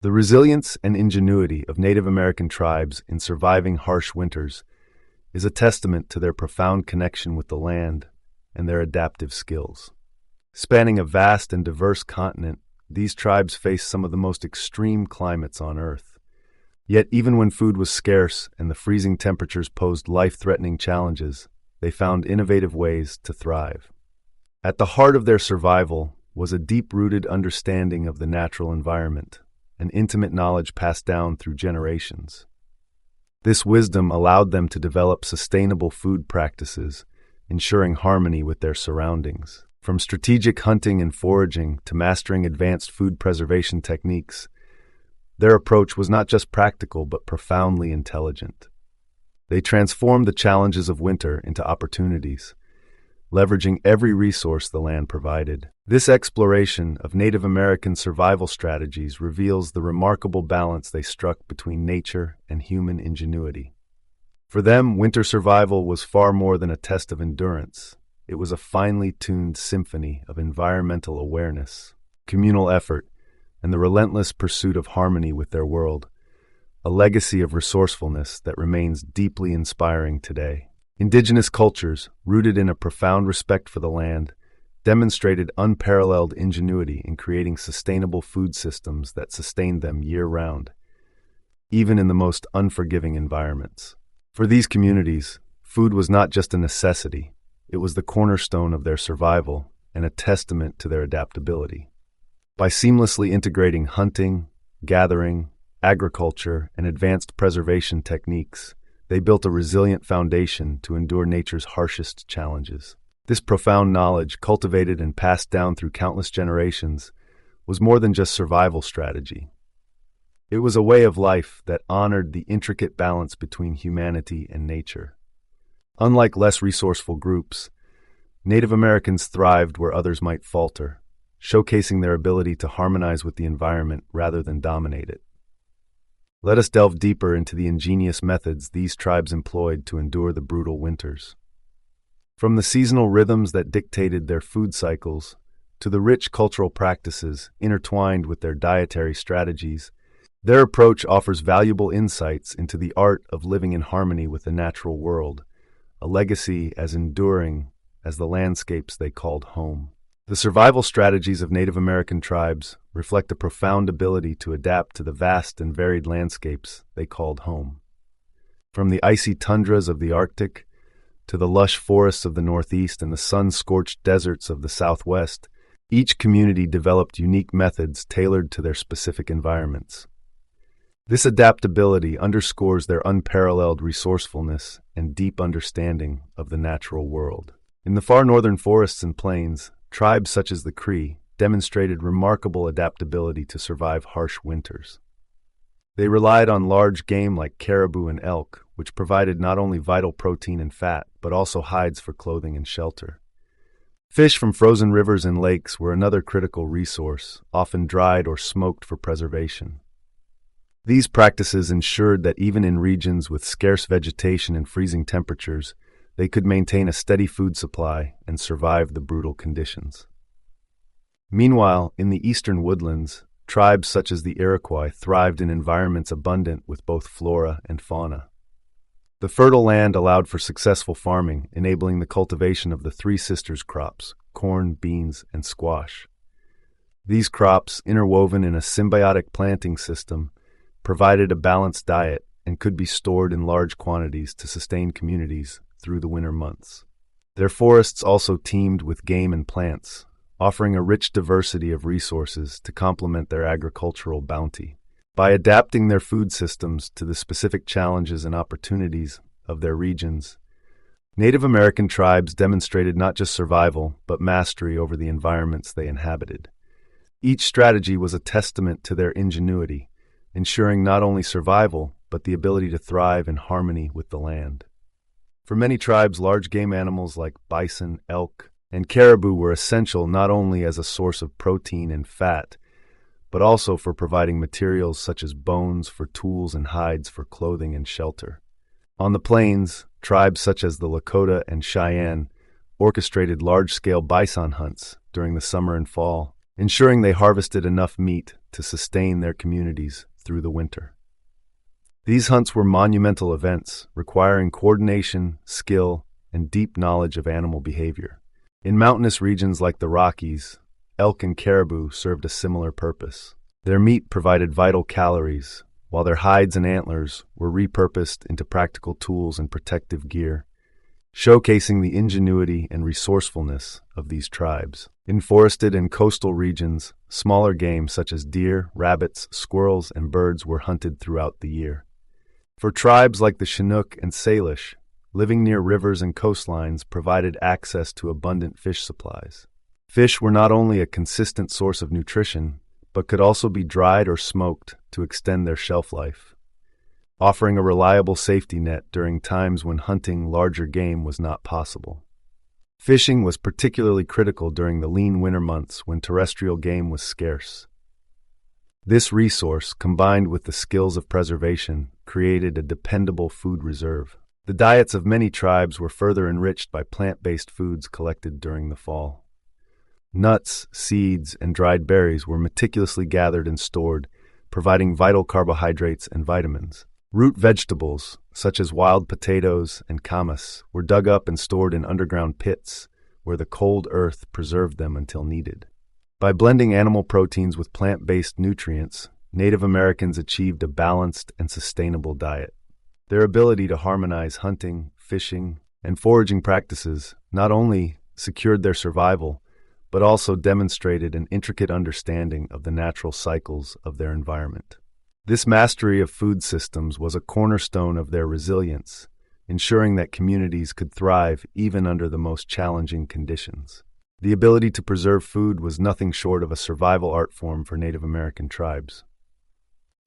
The resilience and ingenuity of Native American tribes in surviving harsh winters is a testament to their profound connection with the land and their adaptive skills. Spanning a vast and diverse continent, these tribes faced some of the most extreme climates on Earth. Yet even when food was scarce and the freezing temperatures posed life-threatening challenges, they found innovative ways to thrive. At the heart of their survival was a deep-rooted understanding of the natural environment, an intimate knowledge passed down through generations. This wisdom allowed them to develop sustainable food practices, ensuring harmony with their surroundings. From strategic hunting and foraging to mastering advanced food preservation techniques, their approach was not just practical but profoundly intelligent. They transformed the challenges of winter into opportunities, leveraging every resource the land provided. This exploration of Native American survival strategies reveals the remarkable balance they struck between nature and human ingenuity. For them, winter survival was far more than a test of endurance. It was a finely tuned symphony of environmental awareness, communal effort, and the relentless pursuit of harmony with their world, a legacy of resourcefulness that remains deeply inspiring today. Indigenous cultures, rooted in a profound respect for the land, demonstrated unparalleled ingenuity in creating sustainable food systems that sustained them year-round, even in the most unforgiving environments. For these communities, food was not just a necessity, it was the cornerstone of their survival and a testament to their adaptability. By seamlessly integrating hunting, gathering, agriculture, and advanced preservation techniques, they built a resilient foundation to endure nature's harshest challenges. This profound knowledge, cultivated and passed down through countless generations, was more than just survival strategy. It was a way of life that honored the intricate balance between humanity and nature. Unlike less resourceful groups, Native Americans thrived where others might falter, showcasing their ability to harmonize with the environment rather than dominate it. Let us delve deeper into the ingenious methods these tribes employed to endure the brutal winters. From the seasonal rhythms that dictated their food cycles to the rich cultural practices intertwined with their dietary strategies, their approach offers valuable insights into the art of living in harmony with the natural world, a legacy as enduring as the landscapes they called home. The survival strategies of Native American tribes reflect a profound ability to adapt to the vast and varied landscapes they called home. From the icy tundras of the Arctic to the lush forests of the Northeast and the sun-scorched deserts of the Southwest, each community developed unique methods tailored to their specific environments. This adaptability underscores their unparalleled resourcefulness and deep understanding of the natural world. In the far northern forests and plains, tribes such as the Cree demonstrated remarkable adaptability to survive harsh winters. They relied on large game like caribou and elk, which provided not only vital protein and fat, but also hides for clothing and shelter. Fish from frozen rivers and lakes were another critical resource, often dried or smoked for preservation. These practices ensured that even in regions with scarce vegetation and freezing temperatures, they could maintain a steady food supply and survive the brutal conditions. Meanwhile, in the eastern woodlands, tribes such as the Iroquois thrived in environments abundant with both flora and fauna. The fertile land allowed for successful farming, enabling the cultivation of the Three Sisters crops, corn, beans, and squash. These crops, interwoven in a symbiotic planting system, provided a balanced diet and could be stored in large quantities to sustain communities through the winter months. Their forests also teemed with game and plants, offering a rich diversity of resources to complement their agricultural bounty. By adapting their food systems to the specific challenges and opportunities of their regions, Native American tribes demonstrated not just survival, but mastery over the environments they inhabited. Each strategy was a testament to their ingenuity, ensuring not only survival, but the ability to thrive in harmony with the land. For many tribes, large game animals like bison, elk, and caribou were essential not only as a source of protein and fat, but also for providing materials such as bones for tools and hides for clothing and shelter. On the plains, tribes such as the Lakota and Cheyenne orchestrated large-scale bison hunts during the summer and fall, ensuring they harvested enough meat to sustain their communities through the winter. These hunts were monumental events, requiring coordination, skill, and deep knowledge of animal behavior. In mountainous regions like the Rockies, elk and caribou served a similar purpose. Their meat provided vital calories, while their hides and antlers were repurposed into practical tools and protective gear, showcasing the ingenuity and resourcefulness of these tribes. In forested and coastal regions, smaller game such as deer, rabbits, squirrels, and birds were hunted throughout the year. For tribes like the Chinook and Salish, living near rivers and coastlines provided access to abundant fish supplies. Fish were not only a consistent source of nutrition, but could also be dried or smoked to extend their shelf life, offering a reliable safety net during times when hunting larger game was not possible. Fishing was particularly critical during the lean winter months when terrestrial game was scarce. This resource, combined with the skills of preservation, created a dependable food reserve. The diets of many tribes were further enriched by plant-based foods collected during the fall. Nuts, seeds, and dried berries were meticulously gathered and stored, providing vital carbohydrates and vitamins. Root vegetables, such as wild potatoes and camas, were dug up and stored in underground pits, where the cold earth preserved them until needed. By blending animal proteins with plant-based nutrients, Native Americans achieved a balanced and sustainable diet. Their ability to harmonize hunting, fishing, and foraging practices not only secured their survival, but also demonstrated an intricate understanding of the natural cycles of their environment. This mastery of food systems was a cornerstone of their resilience, ensuring that communities could thrive even under the most challenging conditions. The ability to preserve food was nothing short of a survival art form for Native American tribes.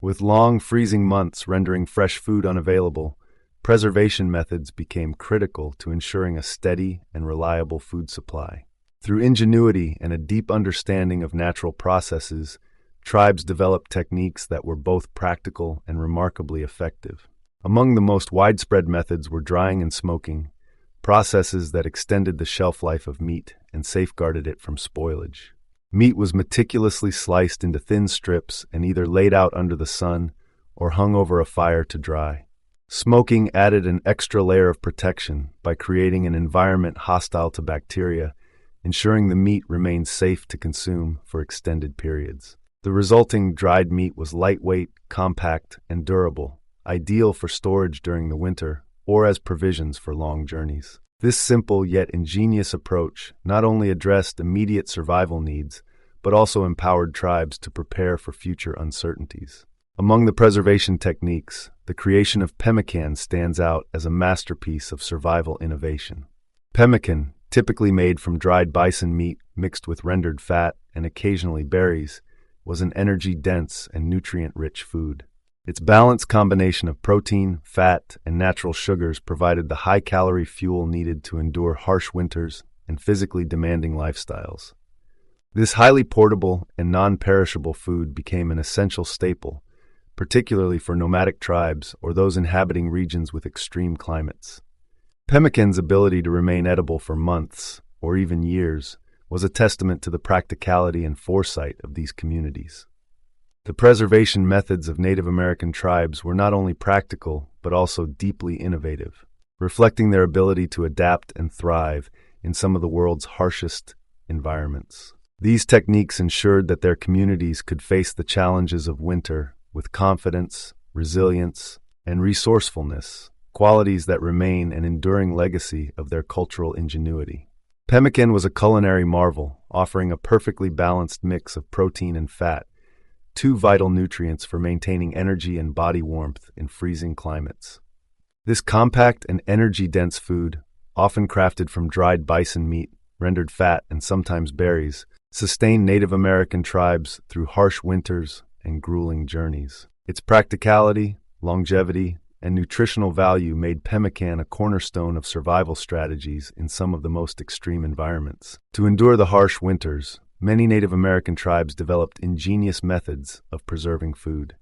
With long freezing months rendering fresh food unavailable, preservation methods became critical to ensuring a steady and reliable food supply. Through ingenuity and a deep understanding of natural processes, tribes developed techniques that were both practical and remarkably effective. Among the most widespread methods were drying and smoking, processes that extended the shelf life of meat and safeguarded it from spoilage. Meat was meticulously sliced into thin strips and either laid out under the sun or hung over a fire to dry. Smoking added an extra layer of protection by creating an environment hostile to bacteria, ensuring the meat remained safe to consume for extended periods. The resulting dried meat was lightweight, compact, and durable, ideal for storage during the winter or as provisions for long journeys. This simple yet ingenious approach not only addressed immediate survival needs, but also empowered tribes to prepare for future uncertainties. Among the preservation techniques, the creation of pemmican stands out as a masterpiece of survival innovation. Pemmican, typically made from dried bison meat mixed with rendered fat and occasionally berries, was an energy-dense and nutrient-rich food. Its balanced combination of protein, fat, and natural sugars provided the high-calorie fuel needed to endure harsh winters and physically demanding lifestyles. This highly portable and non-perishable food became an essential staple, particularly for nomadic tribes or those inhabiting regions with extreme climates. Pemmican's ability to remain edible for months, or even years, was a testament to the practicality and foresight of these communities. The preservation methods of Native American tribes were not only practical, but also deeply innovative, reflecting their ability to adapt and thrive in some of the world's harshest environments. These techniques ensured that their communities could face the challenges of winter with confidence, resilience, and resourcefulness, qualities that remain an enduring legacy of their cultural ingenuity. Pemmican was a culinary marvel, offering a perfectly balanced mix of protein and fat, two vital nutrients for maintaining energy and body warmth in freezing climates. This compact and energy-dense food, often crafted from dried bison meat, rendered fat, and sometimes berries, sustained Native American tribes through harsh winters and grueling journeys. Its practicality, longevity, and nutritional value made pemmican a cornerstone of survival strategies in some of the most extreme environments. To endure the harsh winters, many Native American tribes developed ingenious methods of preserving food.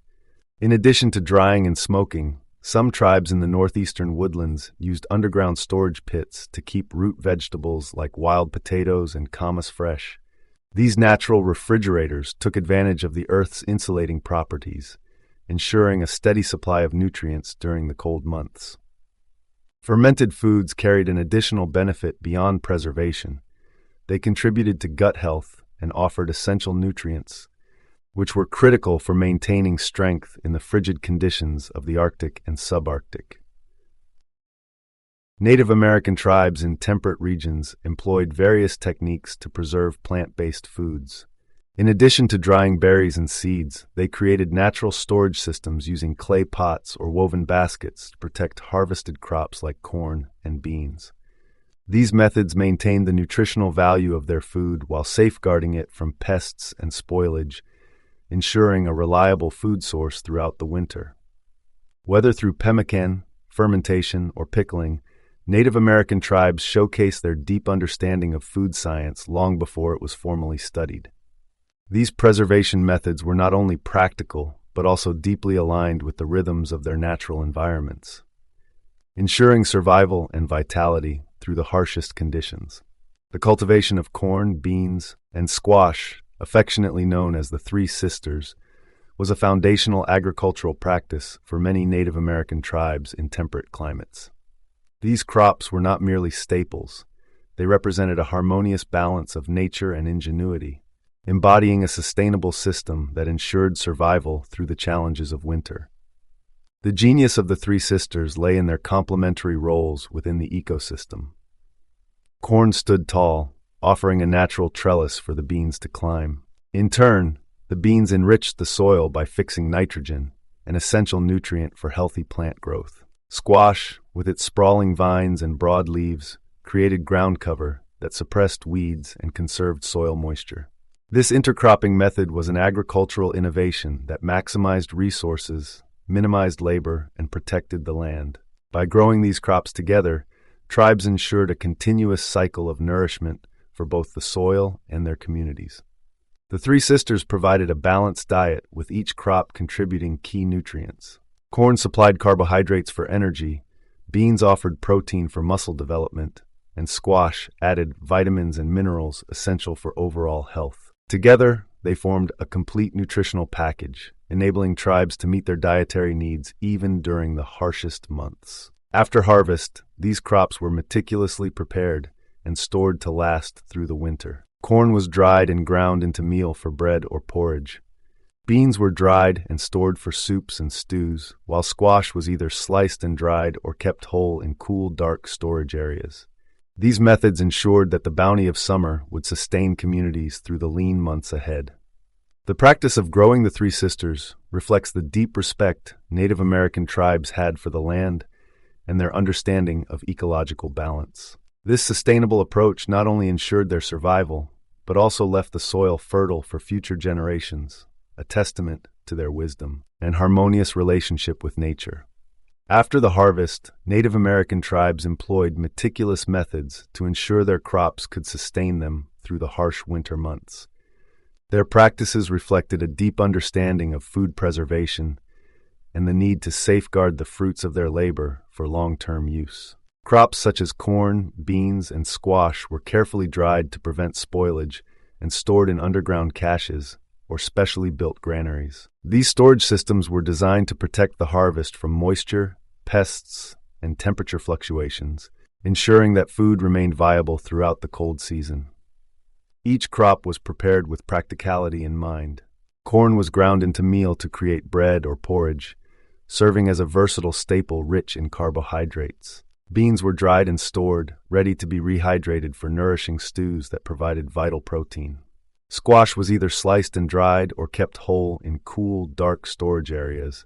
In addition to drying and smoking, some tribes in the northeastern woodlands used underground storage pits to keep root vegetables like wild potatoes and camas fresh. These natural refrigerators took advantage of the Earth's insulating properties, ensuring a steady supply of nutrients during the cold months. Fermented foods carried an additional benefit beyond preservation. They contributed to gut health and offered essential nutrients, which were critical for maintaining strength in the frigid conditions of the Arctic and subarctic. Native American tribes in temperate regions employed various techniques to preserve plant-based foods. In addition to drying berries and seeds, they created natural storage systems using clay pots or woven baskets to protect harvested crops like corn and beans. These methods maintained the nutritional value of their food while safeguarding it from pests and spoilage, ensuring a reliable food source throughout the winter. Whether through pemmican, fermentation, or pickling, Native American tribes showcase their deep understanding of food science long before it was formally studied. These preservation methods were not only practical, but also deeply aligned with the rhythms of their natural environments, ensuring survival and vitality through the harshest conditions. The cultivation of corn, beans, and squash, affectionately known as the Three Sisters, was a foundational agricultural practice for many Native American tribes in temperate climates. These crops were not merely staples. They represented a harmonious balance of nature and ingenuity, embodying a sustainable system that ensured survival through the challenges of winter. The genius of the Three Sisters lay in their complementary roles within the ecosystem. Corn stood tall, offering a natural trellis for the beans to climb. In turn, the beans enriched the soil by fixing nitrogen, an essential nutrient for healthy plant growth. Squash, with its sprawling vines and broad leaves, created ground cover that suppressed weeds and conserved soil moisture. This intercropping method was an agricultural innovation that maximized resources, minimized labor, and protected the land. By growing these crops together, tribes ensured a continuous cycle of nourishment for both the soil and their communities. The Three Sisters provided a balanced diet, with each crop contributing key nutrients. Corn supplied carbohydrates for energy, beans offered protein for muscle development, and squash added vitamins and minerals essential for overall health. Together, they formed a complete nutritional package, enabling tribes to meet their dietary needs even during the harshest months. After harvest, these crops were meticulously prepared and stored to last through the winter. Corn was dried and ground into meal for bread or porridge. Beans were dried and stored for soups and stews, while squash was either sliced and dried or kept whole in cool, dark storage areas. These methods ensured that the bounty of summer would sustain communities through the lean months ahead. The practice of growing the Three Sisters reflects the deep respect Native American tribes had for the land and their understanding of ecological balance. This sustainable approach not only ensured their survival, but also left the soil fertile for future generations, a testament to their wisdom and harmonious relationship with nature. After the harvest, Native American tribes employed meticulous methods to ensure their crops could sustain them through the harsh winter months. Their practices reflected a deep understanding of food preservation and the need to safeguard the fruits of their labor for long-term use. Crops such as corn, beans, and squash were carefully dried to prevent spoilage and stored in underground caches or specially built granaries. These storage systems were designed to protect the harvest from moisture, pests, and temperature fluctuations, ensuring that food remained viable throughout the cold season. Each crop was prepared with practicality in mind. Corn was ground into meal to create bread or porridge, serving as a versatile staple rich in carbohydrates. Beans were dried and stored, ready to be rehydrated for nourishing stews that provided vital protein. Squash was either sliced and dried or kept whole in cool, dark storage areas,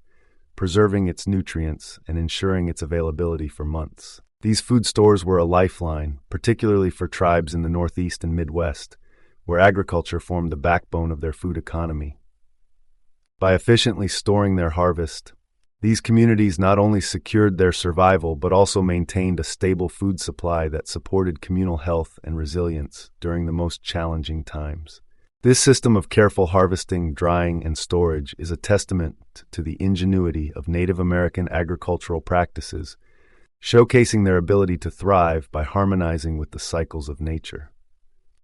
preserving its nutrients and ensuring its availability for months. These food stores were a lifeline, particularly for tribes in the Northeast and Midwest, where agriculture formed the backbone of their food economy. By efficiently storing their harvest, these communities not only secured their survival but also maintained a stable food supply that supported communal health and resilience during the most challenging times. This system of careful harvesting, drying, and storage is a testament to the ingenuity of Native American agricultural practices, showcasing their ability to thrive by harmonizing with the cycles of nature.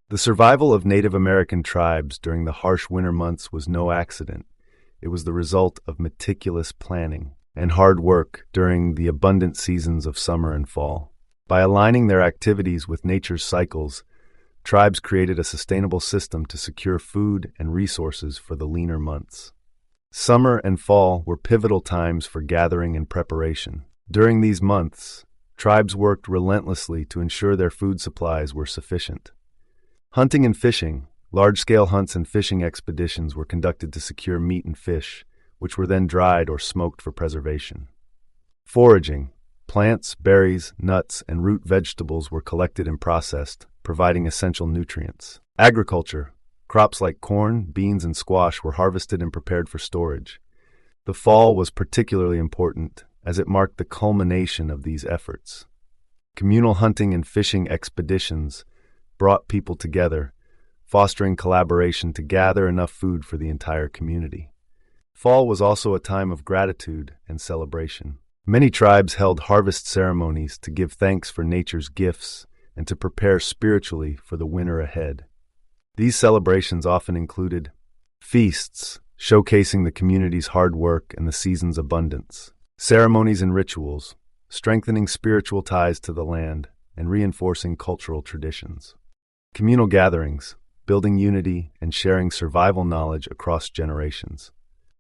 The survival of Native American tribes during the harsh winter months was no accident. It was the result of meticulous planning and hard work during the abundant seasons of summer and fall. By aligning their activities with nature's cycles, tribes created a sustainable system to secure food and resources for the leaner months. Summer and fall were pivotal times for gathering and preparation. During these months, tribes worked relentlessly to ensure their food supplies were sufficient. Hunting and fishing, large-scale hunts and fishing expeditions were conducted to secure meat and fish, which were then dried or smoked for preservation. Foraging, plants, berries, nuts, and root vegetables were collected and processed, providing essential nutrients. Agriculture, crops like corn, beans, and squash were harvested and prepared for storage. The fall was particularly important, as it marked the culmination of these efforts. Communal hunting and fishing expeditions brought people together, fostering collaboration to gather enough food for the entire community. Fall was also a time of gratitude and celebration. Many tribes held harvest ceremonies to give thanks for nature's gifts and to prepare spiritually for the winter ahead. These celebrations often included feasts, showcasing the community's hard work and the season's abundance, ceremonies and rituals, strengthening spiritual ties to the land and reinforcing cultural traditions, communal gatherings, building unity and sharing survival knowledge across generations.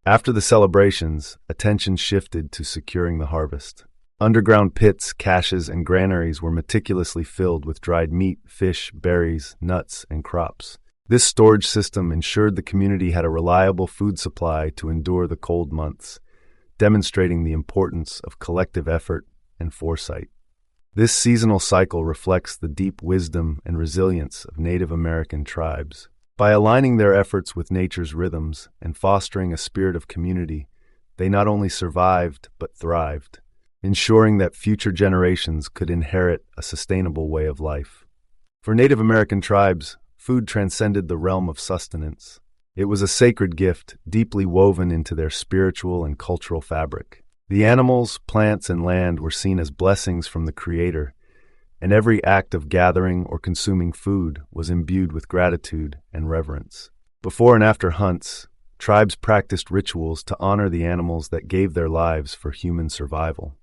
After the celebrations, attention shifted to securing the harvest. Underground pits, caches, and granaries were meticulously filled with dried meat, fish, berries, nuts, and crops. This storage system ensured the community had a reliable food supply to endure the cold months, demonstrating the importance of collective effort and foresight. This seasonal cycle reflects the deep wisdom and resilience of Native American tribes. By aligning their efforts with nature's rhythms and fostering a spirit of community, they not only survived but thrived, ensuring that future generations could inherit a sustainable way of life. For Native American tribes, food transcended the realm of sustenance. It was a sacred gift, deeply woven into their spiritual and cultural fabric. The animals, plants, and land were seen as blessings from the Creator, and every act of gathering or consuming food was imbued with gratitude and reverence. Before and after hunts, tribes practiced rituals to honor the animals that gave their lives for human survival.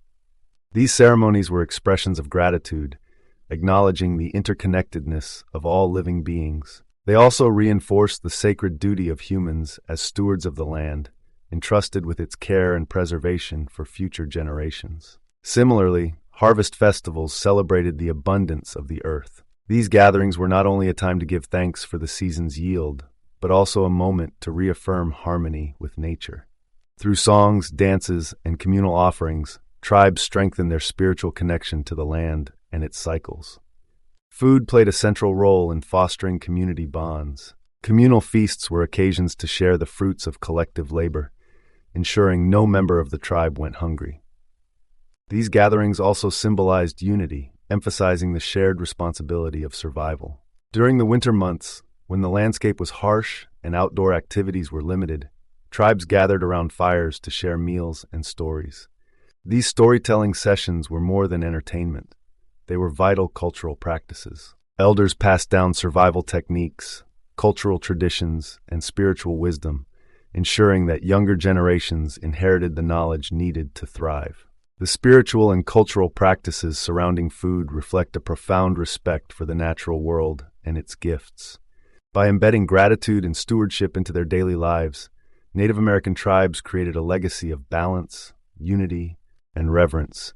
These ceremonies were expressions of gratitude, acknowledging the interconnectedness of all living beings. They also reinforced the sacred duty of humans as stewards of the land, entrusted with its care and preservation for future generations. Similarly, harvest festivals celebrated the abundance of the earth. These gatherings were not only a time to give thanks for the season's yield, but also a moment to reaffirm harmony with nature. Through songs, dances, and communal offerings, tribes strengthened their spiritual connection to the land and its cycles. Food played a central role in fostering community bonds. Communal feasts were occasions to share the fruits of collective labor, ensuring no member of the tribe went hungry. These gatherings also symbolized unity, emphasizing the shared responsibility of survival. During the winter months, when the landscape was harsh and outdoor activities were limited, tribes gathered around fires to share meals and stories. These storytelling sessions were more than entertainment. They were vital cultural practices. Elders passed down survival techniques, cultural traditions, and spiritual wisdom, ensuring that younger generations inherited the knowledge needed to thrive. The spiritual and cultural practices surrounding food reflect a profound respect for the natural world and its gifts. By embedding gratitude and stewardship into their daily lives, Native American tribes created a legacy of balance, unity, and reverence,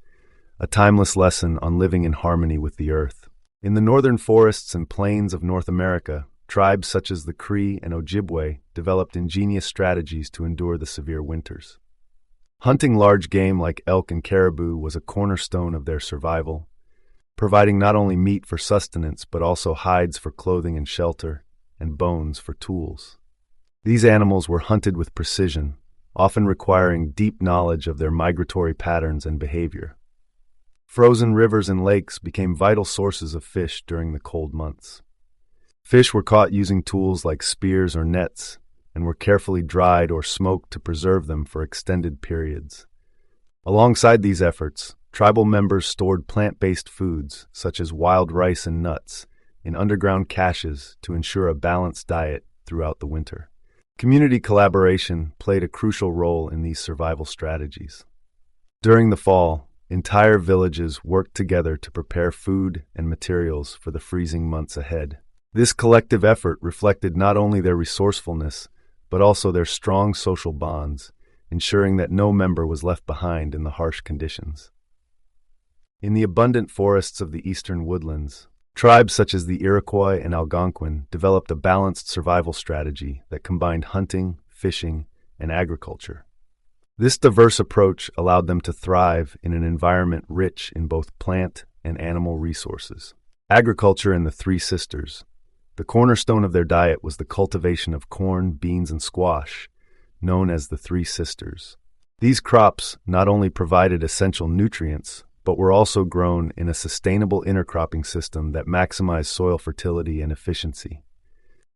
a timeless lesson on living in harmony with the earth. In the northern forests and plains of North America, tribes such as the Cree and Ojibwe developed ingenious strategies to endure the severe winters. Hunting large game like elk and caribou was a cornerstone of their survival, providing not only meat for sustenance but also hides for clothing and shelter, and bones for tools. These animals were hunted with precision, often requiring deep knowledge of their migratory patterns and behavior. Frozen rivers and lakes became vital sources of fish during the cold months. Fish were caught using tools like spears or nets, and were carefully dried or smoked to preserve them for extended periods. Alongside these efforts, tribal members stored plant-based foods, such as wild rice and nuts, in underground caches to ensure a balanced diet throughout the winter. Community collaboration played a crucial role in these survival strategies. During the fall, entire villages worked together to prepare food and materials for the freezing months ahead. This collective effort reflected not only their resourcefulness, but also their strong social bonds, ensuring that no member was left behind in the harsh conditions. In the abundant forests of the eastern woodlands, tribes such as the Iroquois and Algonquin developed a balanced survival strategy that combined hunting, fishing, and agriculture. This diverse approach allowed them to thrive in an environment rich in both plant and animal resources. Agriculture in the Three Sisters. The cornerstone of their diet was the cultivation of corn, beans, and squash, known as the Three Sisters. These crops not only provided essential nutrients, but were also grown in a sustainable intercropping system that maximized soil fertility and efficiency.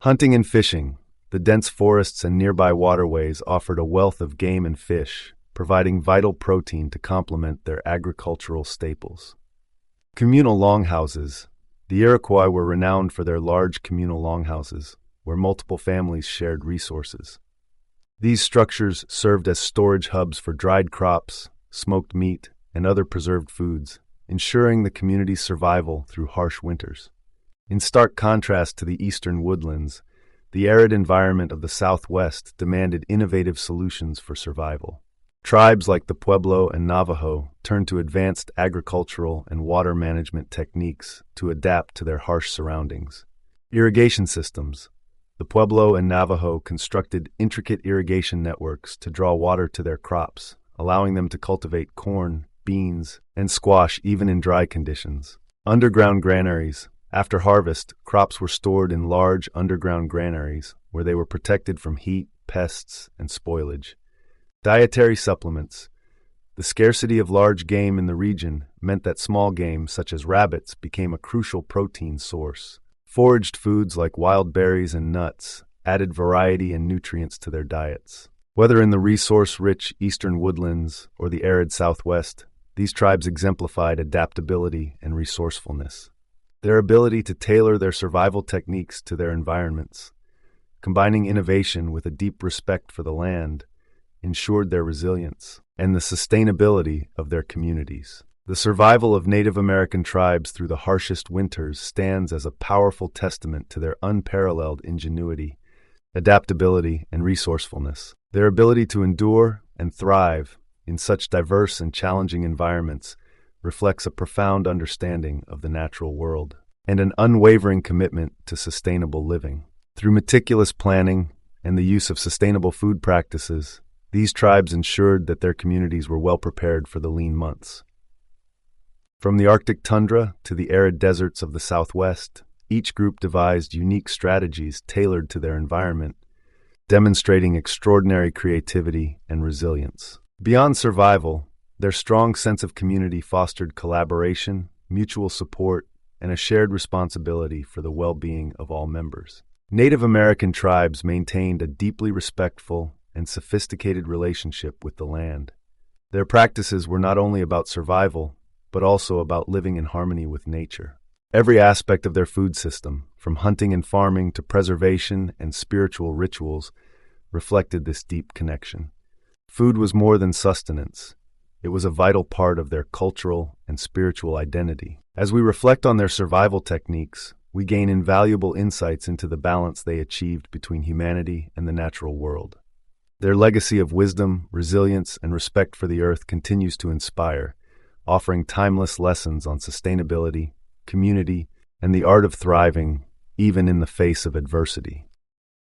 Hunting and fishing. The dense forests and nearby waterways offered a wealth of game and fish, providing vital protein to complement their agricultural staples. Communal longhouses. The Iroquois were renowned for their large communal longhouses, where multiple families shared resources. These structures served as storage hubs for dried crops, smoked meat, and other preserved foods, ensuring the community's survival through harsh winters. In stark contrast to the eastern woodlands, the arid environment of the Southwest demanded innovative solutions for survival. Tribes like the Pueblo and Navajo turned to advanced agricultural and water management techniques to adapt to their harsh surroundings. Irrigation systems. The Pueblo and Navajo constructed intricate irrigation networks to draw water to their crops, allowing them to cultivate corn, beans, and squash even in dry conditions. Underground granaries. After harvest, crops were stored in large underground granaries where they were protected from heat, pests, and spoilage. Dietary supplements. The scarcity of large game in the region meant that small game, such as rabbits, became a crucial protein source. Foraged foods like wild berries and nuts added variety and nutrients to their diets. Whether in the resource-rich eastern woodlands or the arid Southwest, these tribes exemplified adaptability and resourcefulness. Their ability to tailor their survival techniques to their environments, combining innovation with a deep respect for the land, ensured their resilience and the sustainability of their communities. The survival of Native American tribes through the harshest winters stands as a powerful testament to their unparalleled ingenuity, adaptability, and resourcefulness. Their ability to endure and thrive in such diverse and challenging environments reflects a profound understanding of the natural world and an unwavering commitment to sustainable living. Through meticulous planning and the use of sustainable food practices, these tribes ensured that their communities were well prepared for the lean months. From the Arctic tundra to the arid deserts of the Southwest, each group devised unique strategies tailored to their environment, demonstrating extraordinary creativity and resilience. Beyond survival, their strong sense of community fostered collaboration, mutual support, and a shared responsibility for the well-being of all members. Native American tribes maintained a deeply respectful and sophisticated relationship with the land. Their practices were not only about survival, but also about living in harmony with nature. Every aspect of their food system, from hunting and farming to preservation and spiritual rituals, reflected this deep connection. Food was more than sustenance. It was a vital part of their cultural and spiritual identity. As we reflect on their survival techniques, we gain invaluable insights into the balance they achieved between humanity and the natural world. Their legacy of wisdom, resilience, and respect for the earth continues to inspire, offering timeless lessons on sustainability, community, and the art of thriving, even in the face of adversity.